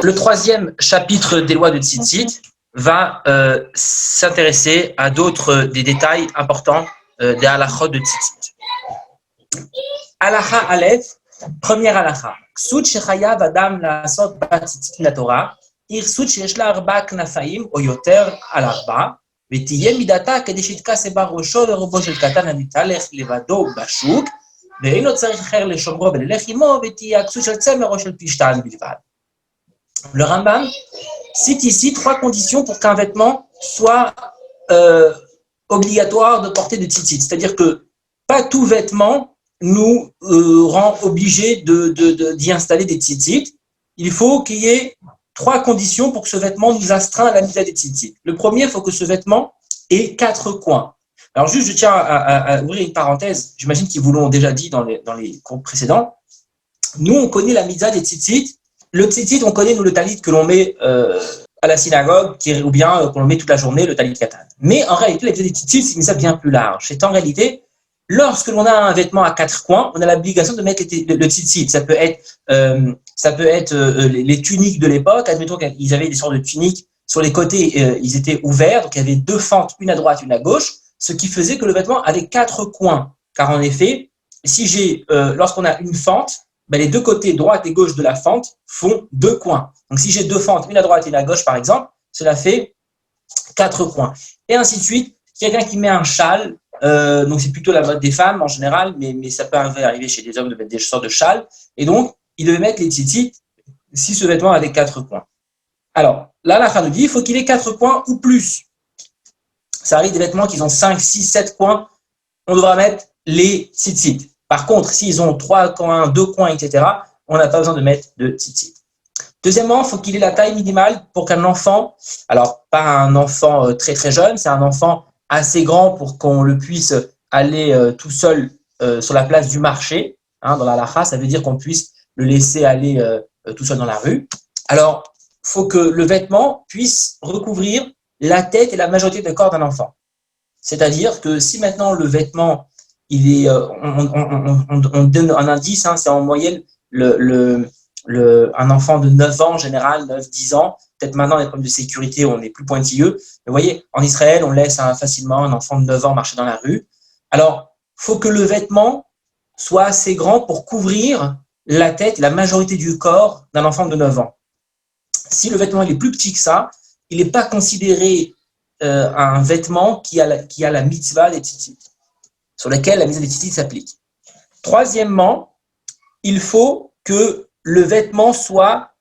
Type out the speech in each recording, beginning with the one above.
Le troisième chapitre des lois de Tzitzit va s'intéresser à d'autres des détails importants des halachot de Tzitzit. Halacha Aleph, première halacha. Ksut shechayav adam la'asot b'tzitzit min Torah, irsut sheyesh la arba knafaim o yoter al arba, ותהיה מידתה כדי שיתכסה בה ראשו לרובו של קטן הנתהלך לבדו בשוק, ואין לו צריך אחר לשומרו וללך עמו, ותהיה הכסות של צמר או של פשתן בלבד. Le Rambam cite ici trois conditions pour qu'un vêtement soit obligatoire de porter de tzitzit. C'est-à-dire que pas tout vêtement nous rend obligés d'y installer des tzitzit. Il faut qu'il y ait trois conditions pour que ce vêtement nous astreint à la mise à des tzitzit. Le premier, il faut que ce vêtement ait 4 coins. Alors juste, je tiens à ouvrir une parenthèse. J'imagine qu'ils vous l'ont déjà dit dans les cours précédents. Nous, on connaît la mitzvah des tzitzit. Le tzitzit, on connaît nous le talit que l'on met à la synagogue, ou bien qu'on met toute la journée, le talit katan. Mais en réalité, la mitzvah des tzitzit, c'est une mitzvah bien plus large. C'est en réalité, lorsque l'on a un vêtement à 4 coins, on a l'obligation de mettre le tzitzit. Ça peut être les tuniques de l'époque. Admettons qu'ils avaient des sortes de tuniques. Sur les côtés, ils étaient ouverts. Donc, il y avait 2 fentes, une à droite, une à gauche. Ce qui faisait que le vêtement avait 4 coins. Car en effet, lorsqu'on a une fente, les 2 côtés, droite et gauche de la fente, font 2 coins. Donc, si j'ai 2 fentes, une à droite et une à gauche, par exemple, cela fait 4 coins. Et ainsi de suite. Quelqu'un qui met un châle, donc c'est plutôt la mode des femmes en général, mais ça peut arriver chez des hommes de mettre des sortes de châles. Et donc, il devait mettre les tzitzit si ce vêtement avait 4 coins. Alors, là, la nous dit, il faut qu'il ait 4 coins ou plus. Ça arrive des vêtements qui ont 5, 6, 7 coins, on devra mettre les tzitzit. Par contre, s'ils ont 3 coins, 2 coins, etc., on n'a pas besoin de mettre de tzitzit. Deuxièmement, il faut qu'il ait la taille minimale pour qu'un enfant, alors pas un enfant très très jeune, c'est un enfant assez grand pour qu'on le puisse aller tout seul sur la place du marché. Dans la halakha, ça veut dire qu'on puisse le laisser aller tout seul dans la rue. Alors, il faut que le vêtement puisse recouvrir la tête et la majorité du corps d'un enfant. C'est-à-dire que si maintenant le vêtement, on donne un indice, c'est en moyenne un enfant de 9 ans en général, 9-10 ans, peut-être maintenant les problèmes de sécurité, on est plus pointilleux. Mais vous voyez, en Israël, on laisse facilement un enfant de 9 ans marcher dans la rue. Alors, il faut que le vêtement soit assez grand pour couvrir la tête, la majorité du corps d'un enfant de 9 ans. Si le vêtement il est plus petit que ça, il n'est pas considéré un vêtement qui a la mitzvah des tzitzit, sur laquelle la mitzvah des tzitzit s'applique. Troisièmement, il faut que le vêtement soit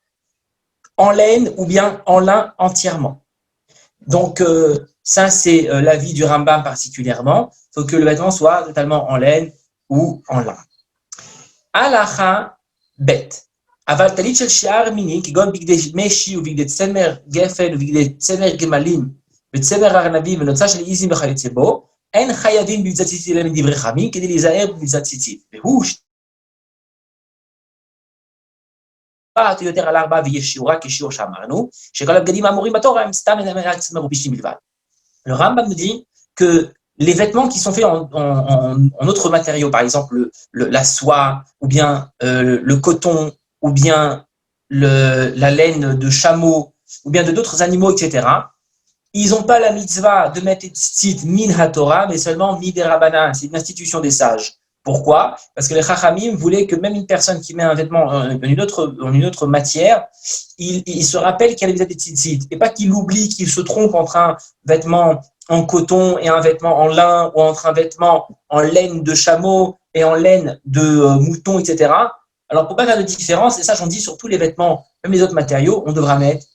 en laine ou bien en lin entièrement. Donc, ça, c'est l'avis du Rambam particulièrement. Il faut que le vêtement soit totalement en laine ou en lin. Halacha bet. אבל טלית של שיער מיני, כגון בגדי משי ובגדי צמר גפן ובגדי צמר גמלים וצמר ארנבים ונוצה של עיזים וכיוצא בו, אין חייבים במצוות ציצית אלא מדברי חכמים כדי להיזהר במצוות ציצית. והוא יותר על 4 ויש שיעורה כשיעור שאמרנו, שכל הבגדים האמורים בתורה הם סתם רק צמר ופשתים בלבד. Le Rambam nous dit que les vêtements qui sont faits en autres matériaux, par exemple la soie ou bien le coton, ou bien la laine de chameau, ou bien de d'autres animaux, etc., ils n'ont pas la mitzvah de mettre tzitzit min ha-Torah, mais seulement mi derabbanan. C'est une institution des sages. Pourquoi? Parce que les chachamim voulaient que même une personne qui met un vêtement en une autre matière, il se rappelle qu'il y a la mitzvah des tzitzit, et pas qu'il oublie, qu'il se trompe entre un vêtement en coton et un vêtement en lin, ou entre un vêtement en laine de chameau et en laine de mouton, etc. Alors, pour ne pas faire de différence, et ça j'en dis sur tous les vêtements, même les autres matériaux, on devra mettre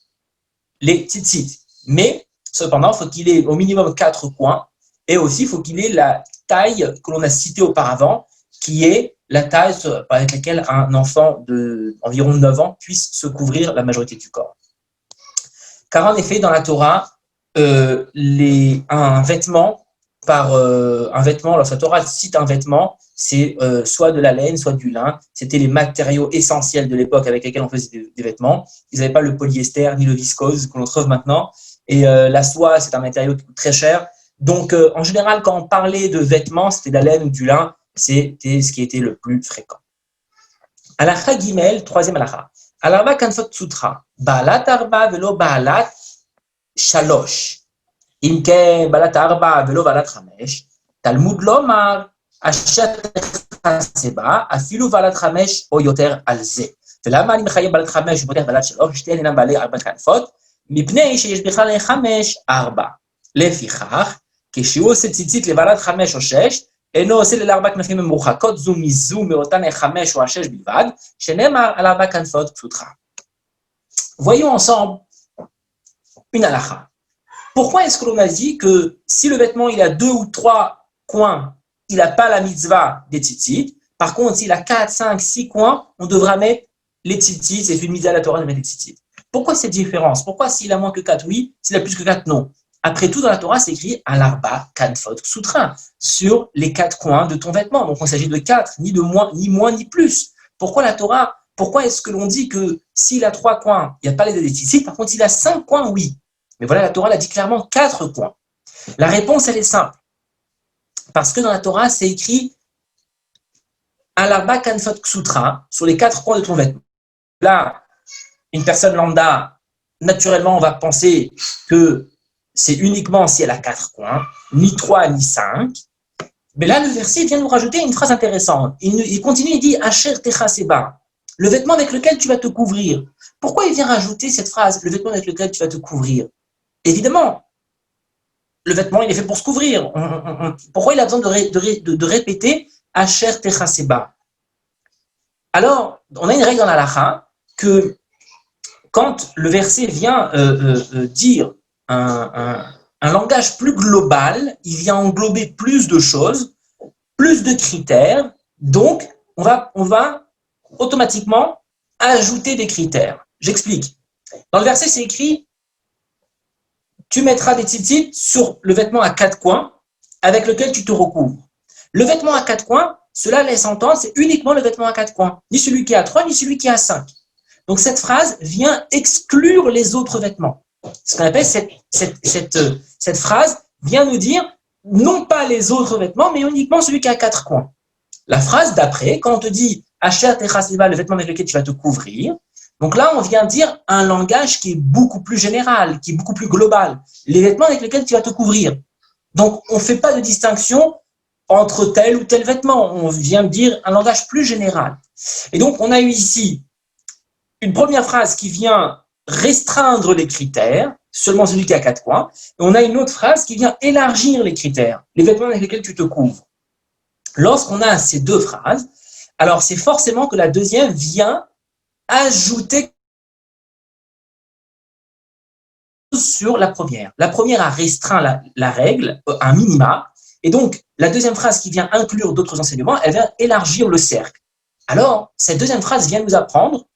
les tzitzit. Mais, cependant, il faut qu'il ait au minimum 4 coins, et aussi il faut qu'il ait la taille que l'on a citée auparavant, qui est la taille avec laquelle un enfant d'environ 9 ans puisse se couvrir la majorité du corps. Car en effet, dans la Torah, un vêtement, lorsque la Torah cite un vêtement, c'est soit de la laine, soit du lin. C'était les matériaux essentiels de l'époque avec lesquels on faisait des vêtements. Ils n'avaient pas le polyester ni le viscose que l'on trouve maintenant. Et la soie, c'est un matériau qui coûte très cher. Donc, en général, quand on parlait de vêtements, c'était de la laine ou du lin. C'était ce qui était le plus fréquent. Halakha Gimel, troisième halakha. על 4 כנפות סוטרה, בעלת 4 ולא בעלת 3. אם כן, בעלת 4 ולא בעלת 5, תלמוד לומר, אשר תכסה בה, אפילו בעלת 5 או יותר על זה. ולמה אני מחייב בעלת 5 ופותח בעלת 3, שתיהן אינם בעלי 4 כנפות? מפני שיש בכלל 5, 4. לפיכך, כשהוא עושה ציצית לבעלת 5 או 6, אינו עושה ל4 כנפים ממורחקות זו מזו מאותן 5 ou 6 בלבד, שנאמר על 4 כנפות פסותך. Voyons ensemble une halakha. Pourquoi est-ce que l'on a dit que si le vêtement il a 2 ou 3 coins, il n'a pas la mitzvah des tzitzit? Par contre, s'il a 4, 5, 6 coins, on devra mettre les tzitzit, c'est une mitzvah à la Torah de mettre les tzitzit. Pourquoi cette différence? Pourquoi s'il a moins que 4, oui, s'il a plus que 4, non? Après tout, dans la Torah, c'est écrit al-arba kanfot sutra, sur les 4 coins de ton vêtement. Donc, on s'agit de 4, ni moins, ni plus. Pourquoi la Torah? Pourquoi est-ce que l'on dit que s'il a 3 coins, il n'y a pas les tzitzit? Par contre, s'il a 5 coins, oui. Mais voilà, la Torah l'a dit clairement 4 coins. La réponse, elle est simple. Parce que dans la Torah, c'est écrit al-arba kanfot sutra, sur les 4 coins de ton vêtement. Là, une personne lambda, naturellement, on va penser que c'est uniquement si elle a 4 coins, ni 3, ni 5. Mais là, le verset vient nous rajouter une phrase intéressante. Il continue, il dit « Asher techaseba », le vêtement avec lequel tu vas te couvrir. Pourquoi il vient rajouter cette phrase « le vêtement avec lequel tu vas te couvrir » Évidemment, le vêtement, il est fait pour se couvrir. Pourquoi il a besoin de répéter « Asher techaseba » Alors, on a une règle dans la halakha que quand le verset vient dire un langage plus global, il vient englober plus de choses, plus de critères, donc on va automatiquement ajouter des critères. J'explique. Dans le verset, c'est écrit « Tu mettras des tzitzit sur le vêtement à 4 coins avec lequel tu te recouvres ». Le vêtement à 4 coins, cela laisse entendre, c'est uniquement le vêtement à 4 coins, ni celui qui a 3, ni celui qui a 5. Donc cette phrase vient exclure les autres vêtements. Ce qu'on appelle cette phrase vient nous dire non pas les autres vêtements, mais uniquement celui qui a 4 coins. La phrase d'après, quand on te dit Asher techaseba, le vêtement avec lequel tu vas te couvrir, donc là on vient dire un langage qui est beaucoup plus général, qui est beaucoup plus global. Les vêtements avec lesquels tu vas te couvrir. Donc on ne fait pas de distinction entre tel ou tel vêtement. On vient dire un langage plus général. Et donc on a eu ici une première phrase qui vient restreindre les critères, seulement celui qui a 4 coins, et on a une autre phrase qui vient élargir les critères, les vêtements avec lesquels tu te couvres. Lorsqu'on a ces deux phrases, alors c'est forcément que la deuxième vient ajouter sur la première. La première a restreint la règle, un minima, et donc la deuxième phrase qui vient inclure d'autres enseignements, elle vient élargir le cercle. Alors, cette deuxième phrase vient nous apprendre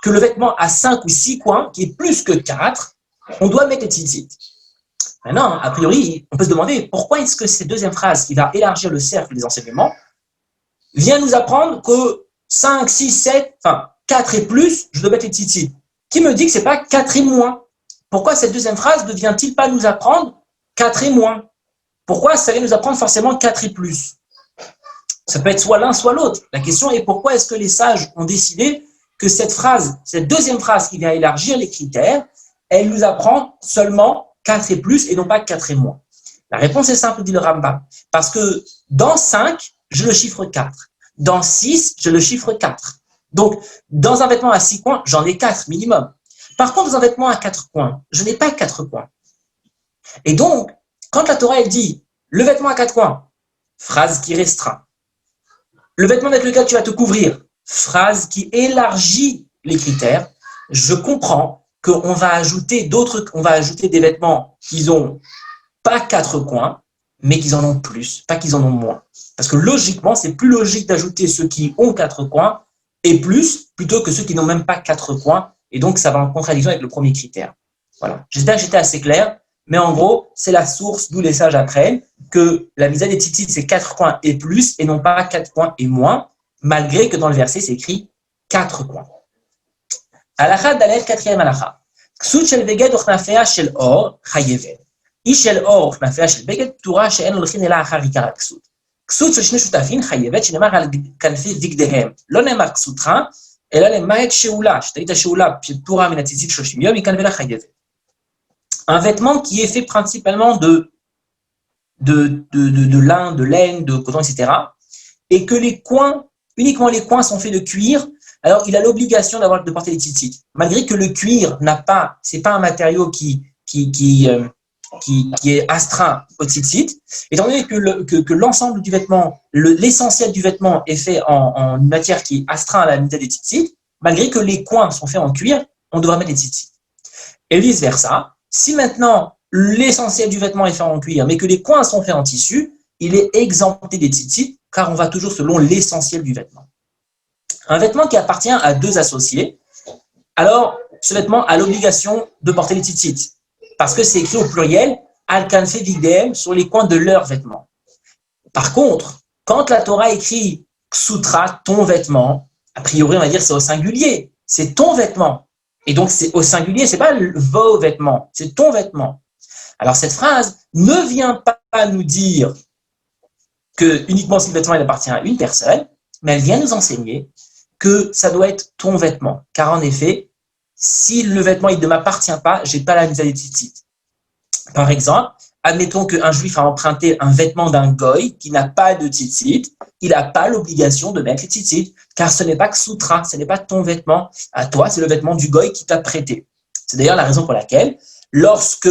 que le vêtement a 5 ou 6 coins, qui est plus que 4, on doit mettre les tzitzit. Maintenant, a priori, on peut se demander pourquoi est-ce que cette deuxième phrase qui va élargir le cercle des enseignements vient nous apprendre que 5, 6, 7, enfin 4 et plus, je dois mettre les tzitzit. Qui me dit que ce n'est pas 4 et moins? Pourquoi cette deuxième phrase ne vient-il pas nous apprendre 4 et moins? Pourquoi ça vient nous apprendre forcément 4 et plus? Ça peut être soit l'un, soit l'autre. La question est pourquoi est-ce que les sages ont décidé que cette phrase, cette deuxième phrase qui vient élargir les critères, elle nous apprend seulement 4 et plus et non pas 4 et moins. La réponse est simple, dit le Rambam. Parce que dans 5, je le chiffre 4. Dans 6, je le chiffre 4. Donc, dans un vêtement à 6 coins, j'en ai 4 minimum. Par contre, dans un vêtement à 4 coins, je n'ai pas 4 coins. Et donc, quand la Torah elle dit le vêtement à 4 coins, phrase qui restreint. Le vêtement avec lequel tu vas te couvrir, phrase qui élargit les critères, je comprends qu'on va ajouter des vêtements qui n'ont pas 4 coins, mais qui en ont plus, pas qu'ils en ont moins. Parce que logiquement, c'est plus logique d'ajouter ceux qui ont 4 coins et plus, plutôt que ceux qui n'ont même pas 4 coins. Et donc, ça va en contradiction avec le premier critère. Voilà. J'espère que j'étais assez clair, mais en gros, c'est la source d'où les sages apprennent que la mitzvah des tzitzit, c'est 4 coins et plus, et non pas 4 coins et moins, malgré que dans le verset, c'est écrit 4 coins. Halakha Dalet, 4e halakha. Ksut shel beged uchnafea shel or chayevet. Ish shel or uchnafea shel beged ptura she'en הולכין אלא אחר עיקר הכסות. כסות של שני שותפים חייבת שנאמר על כנפי בגדיהם. לא נאמר כסותך, אלא למעט שאולה, שתהית השאולה פטורה מן הציצית 30 יום, מכאן ולך חייבת. Un vêtement qui est fait principalement de lin, de laine, de coton, etc. Et que les coins, uniquement les coins sont faits de cuir, alors il a l'obligation de porter des tzitzit. Malgré que le cuir c'est pas un matériau qui est astreint au tzitzit, étant donné que l'ensemble du vêtement, l'essentiel du vêtement est fait en une matière qui est astreinte à la unité des tzitzit, malgré que les coins sont faits en cuir, on devra mettre des tzitzit. Et vice versa, si maintenant l'essentiel du vêtement est fait en cuir, mais que les coins sont faits en tissu, il est exempté des tzitzit, car on va toujours selon l'essentiel du vêtement. Un vêtement qui appartient à deux associés, alors ce vêtement a l'obligation de porter les tzitzit, parce que c'est écrit au pluriel, al-kanfe vigdem, sur les coins de leurs vêtements. Par contre, quand la Torah écrit ksutra, ton vêtement, a priori on va dire c'est au singulier, c'est ton vêtement. Et donc c'est au singulier, c'est pas vos vêtements, c'est ton vêtement. Alors cette phrase ne vient pas nous dire que uniquement si le vêtement il appartient à une personne, mais elle vient nous enseigner que ça doit être ton vêtement. Car en effet, si le vêtement il ne m'appartient pas, j'ai pas la mise à des tzitzit. Par exemple, admettons qu'un juif a emprunté un vêtement d'un goy qui n'a pas de tzitzit, il n'a pas l'obligation de mettre les tzitzit, car ce n'est pas ksutra, ce n'est pas ton vêtement à toi, c'est le vêtement du goy qui t'a prêté. C'est d'ailleurs la raison pour laquelle, lorsque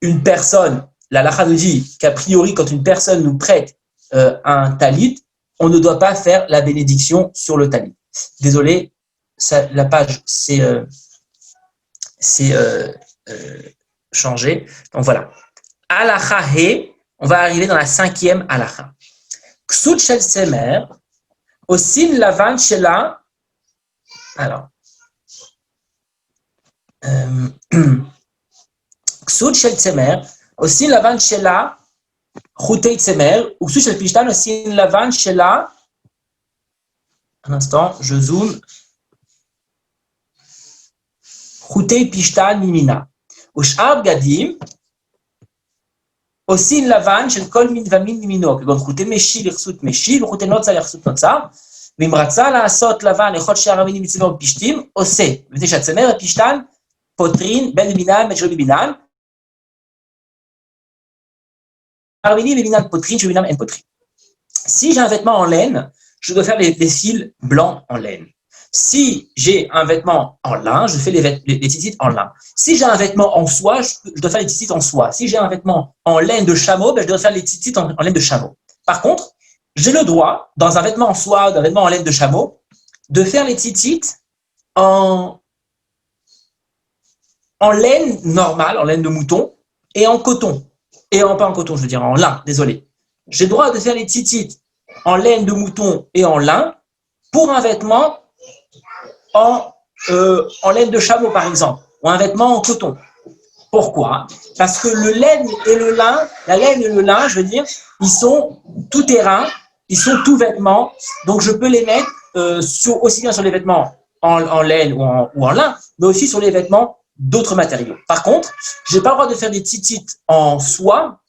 une personne, la halakha nous dit qu'a priori, quand une personne nous prête un talit, on ne doit pas faire la bénédiction sur le talit. Désolé, la page c'est changé. Donc voilà. Halakha he, on va arriver dans la 5e halakha. Ksut shel semer, osin lavan shela. Alors. Ksut shel semer, osin lavan shela, chutei semer, ou ksut shel pishtan, osin lavan shela. Un instant, je zoome. Chutei pishtan mimina. Ush'ar bgadim, osin lavan shel kol min vamin mimino. כגון חוטי משי לרצות משי, וחוטי נוצה לרצות נוצה. ואם רצה לעשות לבן לכל שאר המינים מצבע ופשתים, עושה. מפני שהצמר והפשתן פותרין בין במינן בין שלא במינן. המינים במינן פותרין, שלא במינן אין פותרין. Si j'ai un vêtement en laine, je dois faire les fils blancs en laine. Si j'ai un vêtement en lin, je fais les tzitzit en lin. Si j'ai un vêtement en soie, je dois faire les tzitzit en soie. Si j'ai un vêtement en laine de chameau, je dois faire les tzitzit en laine de chameau. Par contre, j'ai le droit, dans un vêtement en soie, dans un vêtement en laine de chameau, de faire les tzitzit en laine normale, en laine de mouton, et en coton. Pas en coton, je veux dire en lin, désolé. J'ai le droit de faire les tzitzit en laine de mouton et en lin pour un vêtement en laine de chameau, par exemple, ou un vêtement en coton. Pourquoi? Parce que le laine et le lin, la laine et le lin, je veux dire, ils sont tout terrain, ils sont tout vêtements, donc je peux les mettre aussi bien sur les vêtements en laine ou en lin, mais aussi sur les vêtements d'autres matériaux. Par contre, je n'ai pas le droit de faire des tzitzit en soie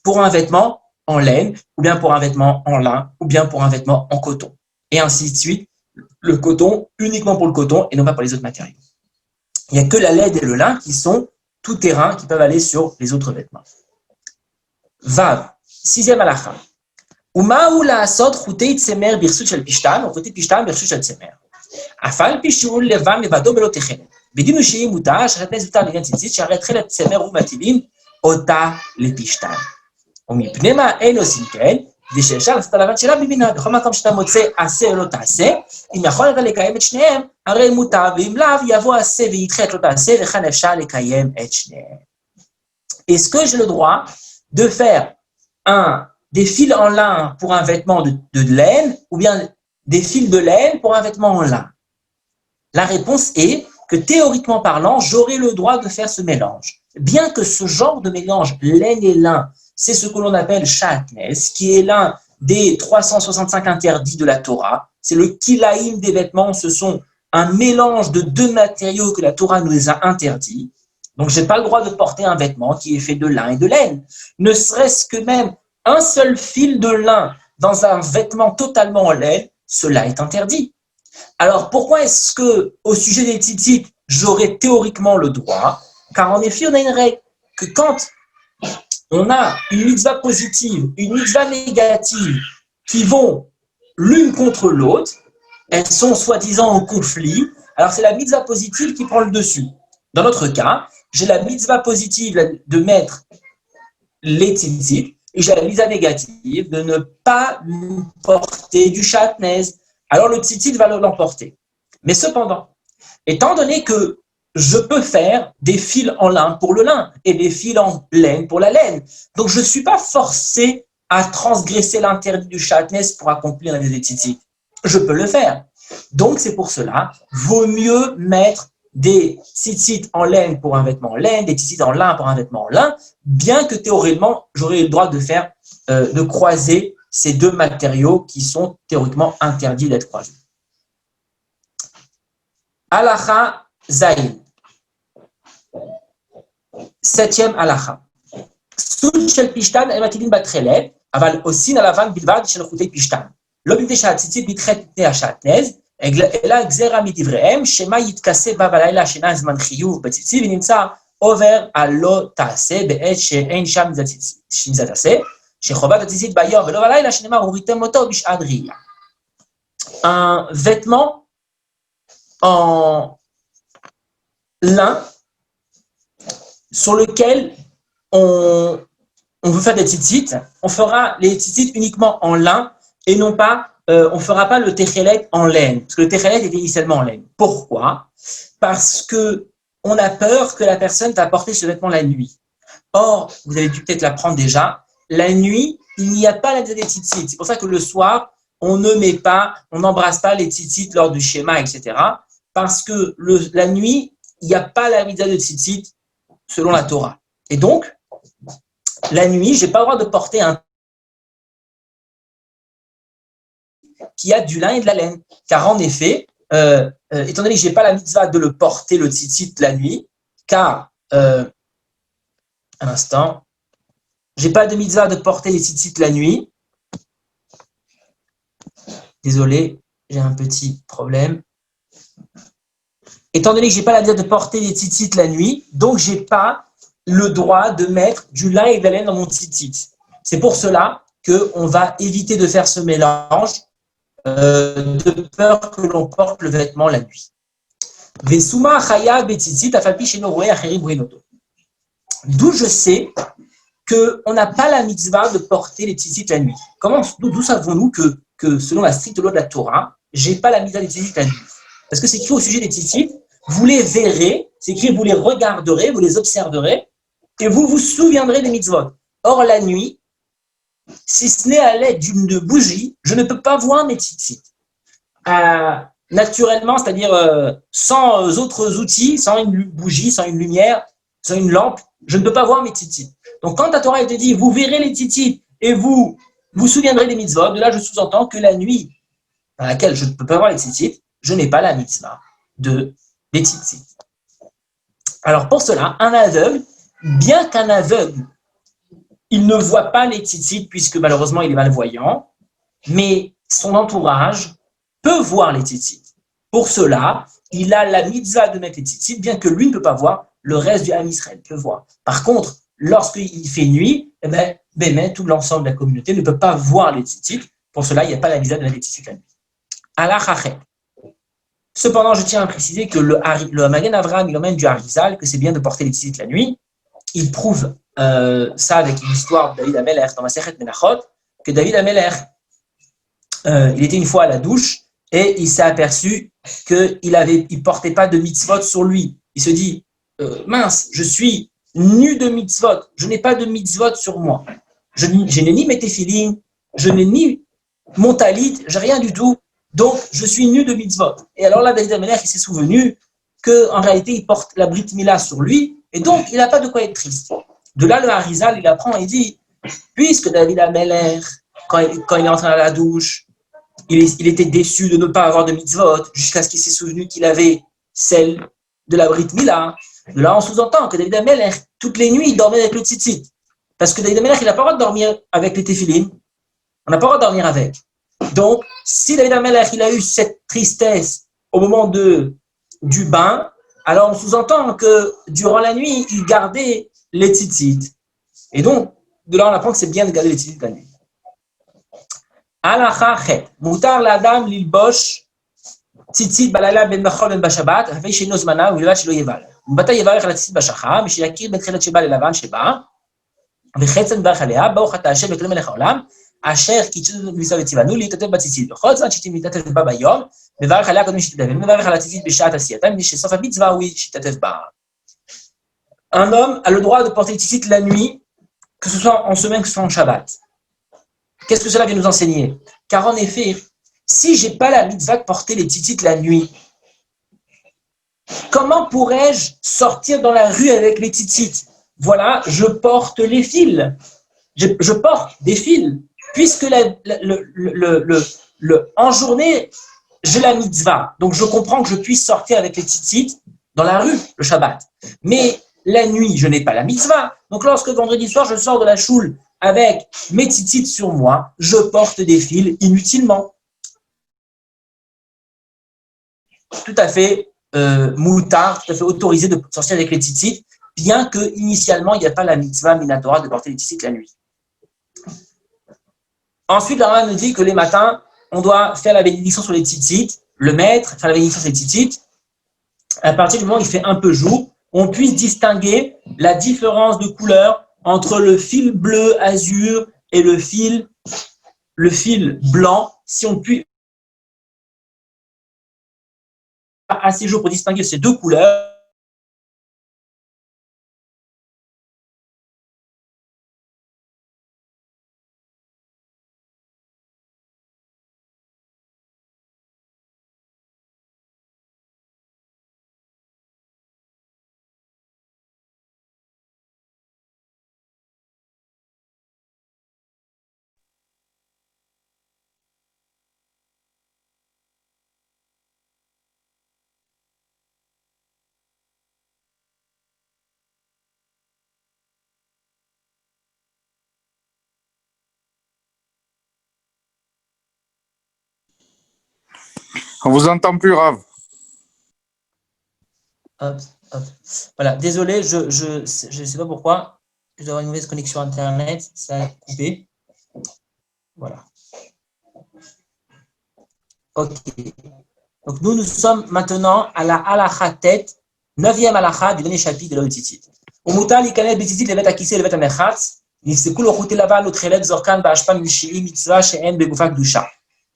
pour un vêtement en laine, ou bien pour un vêtement en lin, ou bien pour un vêtement en coton. Et ainsi de suite, le coton uniquement pour le coton et non pas pour les autres matériaux. Il n'y a que la laine et le lin qui sont tout terrain, qui peuvent aller sur les autres vêtements. Vav, 6e halakha. Uma'u la'asot chutei tzemer birsut shel pishtan, ou chutei pishtan birsut shel tzemer. Afal pishul levan levado belo techelet. בדין הוא שהיא מותר, שחטא זוטר לעניין ציצית, שהרי תחילת צמר ומטילים אותה לפשתן. ומפני מה אין עושים כן, כדי שאפשר לעשות הלבן שלה בבינה, בכל מקום שאתה מוצא עשה או לא תעשה, אם יכול אתה לקיים את שניהם, הרי מותר, ואם לאו יבוא עשה וידחה את לא תעשה, וכאן אפשר לקיים את שניהם. Est-ce que j'ai le droit de faire des fils en lin pour un vêtement de laine, ou bien des fils de laine pour un vêtement en lin? La réponse est que théoriquement parlant, j'aurai le droit de faire ce mélange. Bien que ce genre de mélange laine et lin, c'est ce que l'on appelle shatnez, qui est l'un des 365 interdits de la Torah. C'est le kilaïm des vêtements, ce sont un mélange de deux matériaux que la Torah nous a interdits. Donc, je n'ai pas le droit de porter un vêtement qui est fait de lin et de laine. Ne serait-ce que même un seul fil de lin dans un vêtement totalement en laine, cela est interdit. Alors, pourquoi est-ce que, au sujet des tzitzit, j'aurais théoriquement le droit? Car en effet, on a une règle que quand on a une mitzvah positive, une mitzvah négative qui vont l'une contre l'autre, elles sont soi-disant en conflit, alors c'est la mitzvah positive qui prend le dessus. Dans notre cas, j'ai la mitzvah positive de mettre les tzitzit et j'ai la mitzvah négative de ne pas porter du shatnez. Alors le tzitzit va l'emporter. Mais cependant, étant donné que je peux faire des fils en lin pour le lin et des fils en laine pour la laine, donc je ne suis pas forcé à transgresser l'interdit du shatnez pour accomplir les tzitzit. Je peux le faire. Donc c'est pour cela, vaut mieux mettre des tzitzit en laine pour un vêtement en laine, des tzitzit en lin pour un vêtement en lin, bien que théoriquement, j'aurais le droit de faire, de croiser ces deux matériaux qui sont théoriquement interdits d'être croisés. Halacha Zayin. Septième halacha. סוג של פשתן הם מטילים בתכלת, אבל עושים הלבן בלבד של חוטי פשתן. לא מפני שהציצית נדחית מפני השעטנז, אלא גזרה מדבריהם, שמה יתכסה בה בלילה השינה זמן חיוב בציצית, ונמצא עובר הלא תעשה בעת שאין שם מזה תעשה, שחובת הציצית ביום ולא בלילה, שנאמר וריתם אותו בשעת ראייה. Un vêtement en lin sur lequel on veut faire des tzitzit, on fera les tzitzit uniquement en lin et non pas, on ne fera pas le techelet en laine, parce que le techelet était initialement en laine. Pourquoi? Parce que on a peur que la personne va porter ce vêtement la nuit. Or, vous avez dû peut-être l'apprendre déjà, la nuit, il n'y a pas la des tzitzit. C'est pour ça que le soir, on ne met pas, on n'embrasse pas les tzitzit lors du schéma, etc. Parce que la nuit, il n'y a pas la mitzvah de tzitzit selon la Torah. Et donc, la nuit, je n'ai pas le droit de porter un qui a du lin et de la laine. Car en effet, étant donné que je n'ai pas la mitzvah de le porter, le tzitzit, la nuit, car, un instant, je n'ai pas de mitzvah de porter les tzitzit la nuit. Désolé, j'ai un petit problème. Étant donné que je n'ai pas la mitzvah de porter les tzitzit la nuit, donc je n'ai pas le droit de mettre du lin et de la laine dans mon tzitzit. C'est pour cela qu'on va éviter de faire ce mélange de peur que l'on porte le vêtement la nuit. D'où je sais qu'on n'a pas la mitzvah de porter les tzitzit la nuit. D'où savons-nous que selon la stricte loi de la Torah, je n'ai pas la mitzvah des tzitzit la nuit? Parce que c'est écrit au sujet des tzitzit, vous les verrez, c'est écrit vous les regarderez, vous les observerez, et vous vous souviendrez des mitzvot. Or, la nuit, si ce n'est à l'aide d'une bougie, je ne peux pas voir mes tzitzit. Naturellement, c'est-à-dire sans autres outils, sans une bougie, sans une lumière, sans une lampe, je ne peux pas voir mes tzitzit. Donc, quand la Torah te dit, vous verrez les tzitzit et vous vous souviendrez des mitzvot, de là, je sous-entends que la nuit dans laquelle je ne peux pas voir les tzitzit, je n'ai pas la mitzvah des tzitzit. Alors, pour cela, un aveugle, bien qu'un aveugle, il ne voit pas les tzitzit puisque malheureusement il est malvoyant, mais son entourage peut voir les tzitzit. Pour cela, il a la mitzvah de mettre les tzitzit, bien que lui ne peut pas voir, le reste du Ham Israël peut voir. Par contre, lorsqu'il fait nuit, eh ben, tout l'ensemble de la communauté ne peut pas voir les tzitzit. Pour cela, il n'y a pas la mitzvah de mettre les tzitzit la nuit. Alachachet. Cependant, je tiens à préciser que le Magen Avraham, il emmène du Harizal, que c'est bien de porter les tzitzit la nuit. Il prouve ça avec une histoire de David Amelech dans Masechet Menachot, que David Amelech, il était une fois à la douche et il s'est aperçu qu'il ne portait pas de mitzvot sur lui. Il se dit, mince, je suis nu de mitzvot, je n'ai pas de mitzvot sur moi. Je n'ai ni mes téphilines, je n'ai ni mon talit, j'ai rien du tout, donc je suis nu de mitzvot. Et alors là, David Amelech, il s'est souvenu qu'en réalité, il porte la Brit Mila sur lui, et donc il n'a pas de quoi être triste. De là, le Harizal, il apprend, il dit, puisque David Amelech, quand il est entré à la douche, il était déçu de ne pas avoir de mitzvot, jusqu'à ce qu'il s'est souvenu qu'il avait celle de la Brit Mila. De là, on sous-entend que David Amelech, toutes les nuits, il dormait avec le tzitzit. Parce que David Amelech, il n'a pas le droit de dormir avec les téphilines. On n'a pas le droit de dormir avec. Donc, si David HaMelech, il a eu cette tristesse au moment du bain, alors on sous-entend que durant la nuit, il gardait les tzitzit. Et donc, de là, on apprend que c'est bien de garder les tzitzit la nuit. Halacha chet. Mutar l'adam lilbosh tzitzit balayla ben bachol ben bashabat, afei sheino zmana ובלבד שלא יבל. ובתה יברך על הציצית בשחר, ושיכיר בין תחילת שבה ללבן שבה, וחצן מברך עליה, ברוך אתה השם וכלי מלך העולם, אשר קידשנו מצווה וציוונו להתעטף בציצית. בכל זמן שתתעטף בה ביום, מברך עליה קודם שתתעטף, ומברך על הציצית בשעת עשייתה, מפני שסוף המצווה הוא שיתעטף בה. Un homme a le droit de porter le tzitzit la nuit, que ce soit en semaine, que ce soit en Shabbat. Qu'est-ce que cela vient nous enseigner? Car en effet, si je n'ai pas la mitzvah de porter les tzitzit la nuit, comment pourrais-je sortir dans la rue avec les tzitzit? Voilà, je porte les fils. Je porte des fils. Puisque en journée, j'ai la mitzvah. Donc, je comprends que je puisse sortir avec les tzitzit dans la rue, le Shabbat. Mais la nuit, je n'ai pas la mitzvah. Donc, lorsque vendredi soir, je sors de la choule avec mes tzitzit sur moi, je porte des fils inutilement. Tout à fait moutard, tout à fait autorisé de sortir avec les tzitzit, bien que initialement il n'y a pas la mitzvah minatora de porter les tzitzit la nuit. Ensuite, la Rambam nous dit que les matins, on doit faire la bénédiction sur les tzitzit, le mettre, faire la bénédiction sur les tzitzit. À partir du moment où il fait un peu jour, on puisse distinguer la différence de couleur entre le fil bleu azur et le fil blanc, si on puisse assez jour pour distinguer ces deux couleurs. On vous entend plus, Rav. Hop, hop. Voilà, désolé, je sais pas pourquoi. Je dois avoir une mauvaise connexion Internet, ça a coupé. Voilà. Ok. Donc nous sommes maintenant à la halacha tête, 9e halacha du dernier chapitre de la Tzitzit. ומותר להיכנס בציצית לבית הכיסא לבית המרחץ, נפסקו לו חוטי לבן ותכלת זורקן בהשפעה משלי מצווה שאין בגופה קדושה.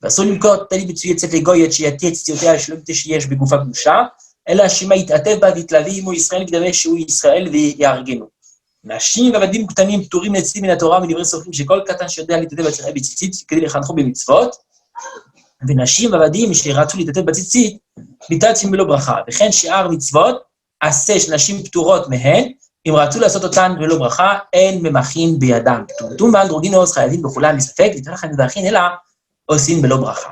ואסור למכור טלי בצוי יצאת לגוי עד שיעטה את ציציותיה שלא מפני שיש בגופה קדושה, אלא שמא יתעטף בה ויתלווה עמו ישראל וידמה שהוא ישראל ויארגנו. נשים ועבדים קטנים פטורים אצלי מן התורה ומדברי סופרים שכל קטן שיודע להתעטף בציצית כדי לחנכו במצוות, ונשים ועבדים שרצו להתעטף בציצית, ביטלתם בלא ברכה, וכן שאר מצוות עשה שנשים פטורות מהן, אם רצו לעשות אותן ולא ברכה, אין ממחין בידם. כתובתום ואנדרוגינוס חייבים בכולם מספק, ותלך הנדרכים אלא עושים בלא ברכה.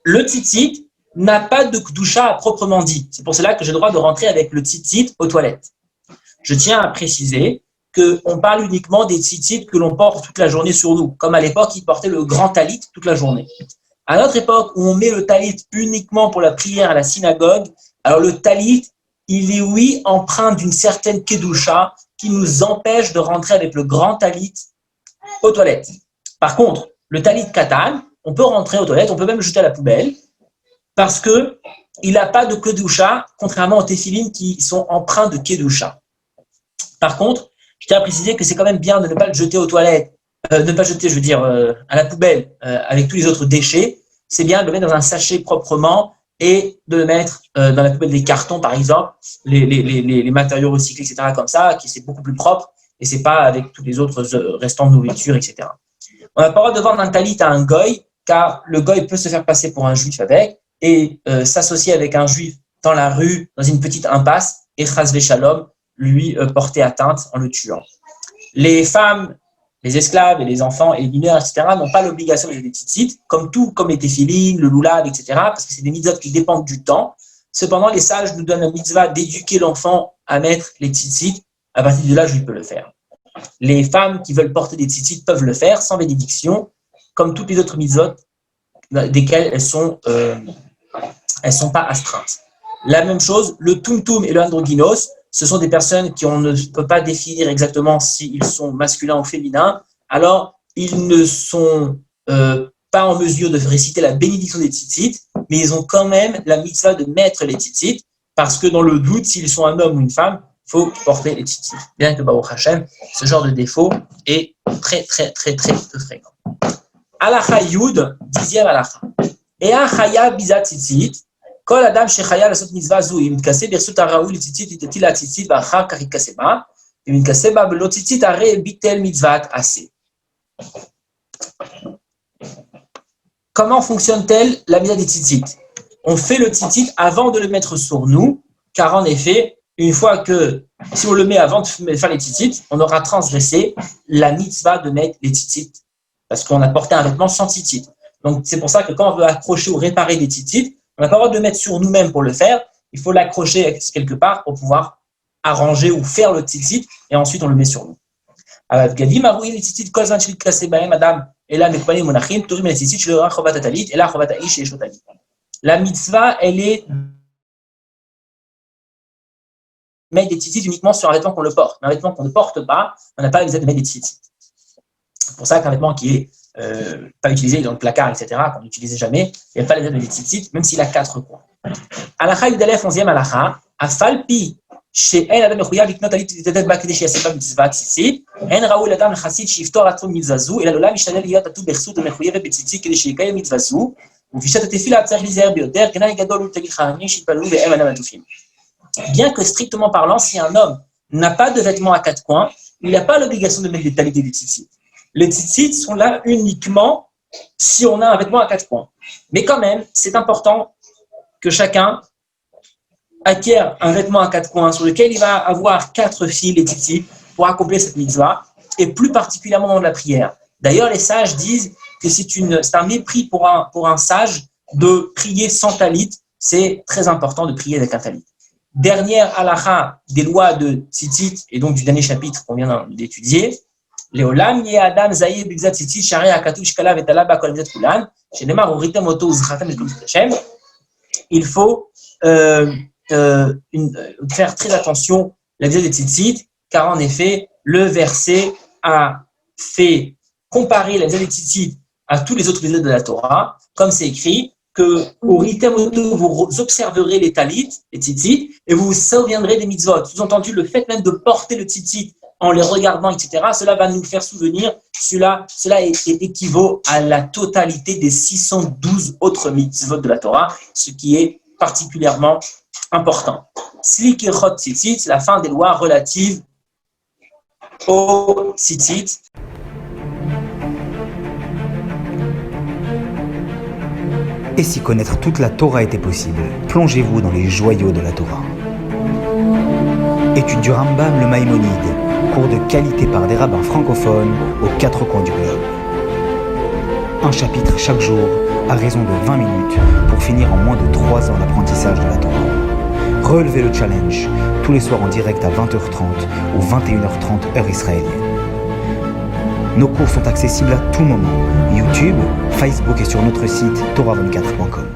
Le tzitzit n'a pas de kdusha à proprement dit. C'est pour cela que j'ai le droit de rentrer avec le tzitzit aux toilettes. Je tiens à préciser qu'on parle uniquement des tzitzit que l'on porte toute la journée sur nous. Comme à l'époque, ils portaient le grand talit toute la journée. À notre époque, où on met le talit uniquement pour la prière à la synagogue, alors le talit, il est, oui, empreint d'une certaine kedusha qui nous empêche de rentrer avec le grand talit aux toilettes. Par contre, le talit katan, on peut rentrer aux toilettes, on peut même le jeter à la poubelle, parce que il n'a pas de kedusha, contrairement aux téphilines qui sont empreints de kedusha. Par contre, je tiens à préciser que c'est quand même bien de ne pas le jeter aux toilettes, ne pas jeter, je veux dire, à la poubelle avec tous les autres déchets. C'est bien de le mettre dans un sachet proprement et de le mettre dans la poubelle des cartons, par exemple, les matériaux recyclés, etc., comme ça, qui c'est beaucoup plus propre et c'est pas avec tous les autres restants de nourriture, etc. On n'a pas le droit de vendre un talit à un goy, car le goy peut se faire passer pour un juif avec et s'associer avec un juif dans la rue, dans une petite impasse, et chas v'shalom, lui porter atteinte en le tuant. Les femmes, les esclaves et les enfants et les mineurs, etc., n'ont pas l'obligation de les tzitzit, comme les téphilines, le loulav, etc., parce que c'est des mitzvot qui dépendent du temps. Cependant, les sages nous donnent la mitzvah d'éduquer l'enfant à mettre les tzitzit. À partir de là, il peut le faire. Les femmes qui veulent porter des tzitzit peuvent le faire sans bénédiction. comme toutes les autres mitzvot desquelles elles sont pas astreintes. La même chose, le tumtum et le androgynos, ce sont des personnes on ne peut pas définir exactement s'ils sont masculins ou féminins. Alors, ils ne sont pas en mesure de réciter la bénédiction des tzitzit, mais ils ont quand même la mitzvah de mettre les tzitzit, parce que dans le doute, s'ils sont un homme ou une femme, il faut porter les tzitzit. Bien que Baruch Hashem, ce genre de défaut est très, très, très, très peu fréquent. Halacha Yud, 10e halacha. Ea chaya biza tzitzit, kol adam shechaya lasot mitzvah zu, im tkase bersut haraoui le tzitzit, itati la tzitzit, v'achar kach itkase ba, im tkase ba belo tzitzit, are bitel mitzvat ase. Comment fonctionne-t-elle la mitzvah des tzitzit? On fait le tzitzit avant de le mettre sur nous, car en effet, une fois que, si on le met avant de faire les tzitzit, on aura transgressé la mitzvah de mettre les tzitzit, parce qu'on a porté un vêtement sans tzitzit. Donc, c'est pour ça que quand on veut accrocher ou réparer des tzitzit, on n'a pas le droit de le mettre sur nous-mêmes pour le faire, il faut l'accrocher quelque part pour pouvoir arranger ou faire le tzitzit, et ensuite on le met sur nous. La mitzvah, elle est mettre des tzitzit uniquement sur un vêtement qu'on le porte. Mais un vêtement qu'on ne porte pas, on n'a pas la mitzvah de mettre des tzitzit. C'est pour ça qu'un vêtement qui est pas utilisé dans le placard, etc., qu'on n'utilisait jamais, il n'y a pas la mitzvah de mettre des tzitzit, même s'il a 4 coins. Halacha Yudalef, 11e halacha, afalpi שאין אדם מחויב לקנות טלית ולהתעטף בה כדי שיעשה בה מצוות ציצית, אין ראוי לאדם לחסיד שיפטור עצמו מצווה זו, אלא לעולם משתדל להיות עטוף בכסות המחויבת בציצית כדי שיקיים מצווה זו, ובפגישת התפילה צריך להיזהר ביותר, כנ"ל גדול הוא תגיד חכמים שיתפללו והם אינם עטופים. Bien que strictement parlant, si un homme n'a pas de vêtements à 4 coins, il n'a pas l'obligation de mettre des talit et des tzitzit. Les tzitzit sont là uniquement si on a un vêtement à 4 coins. Mais quand même, c'est important que chacun acquiert un vêtement à 4 coins sur lequel il va avoir 4 fils et tzitzit pour accomplir cette mitzvah, et plus particulièrement dans la prière. D'ailleurs, les sages disent que c'est un mépris pour un sage de prier sans talit. C'est très important de prier avec un talit. Dernière halacha des lois de tzitzit, et donc du dernier chapitre qu'on vient d'étudier, Leolam ye adam zaïe b'gzat tzitzit sharei hakatuv shkala vetala b'kol mitzvot kulan shenemar uritem oto uzchatem et Hashem. Il faut faire très attention la mitzvah des tzitzit, car en effet, le verset a fait comparer la mitzvah des tzitzit à tous les autres mitzvot de la Torah, comme c'est écrit que au ritem oto vous observerez les talit, les tzitzit, et vous vous souviendrez des mitzvot. Sous-entendu, le fait même de porter le tzitzit en les regardant, etc., cela va nous faire souvenir, cela équivaut à la totalité des 612 autres mitzvot de la Torah, ce qui est particulièrement important. Slikirot tzitzit, c'est la fin des lois relatives au tzitzit. Et si connaître toute la Torah était possible, plongez-vous dans les joyaux de la Torah. Étude du Rambam, le Maïmonide, cours de qualité par des rabbins francophones aux 4 coins du globe. Un chapitre chaque jour, à raison de 20 minutes, pour finir en moins de 3 ans l'apprentissage de la Torah. Relevez le challenge, tous les soirs en direct à 20h30 ou 21h30 heure israélienne. Nos cours sont accessibles à tout moment, YouTube, Facebook et sur notre site torah24.com.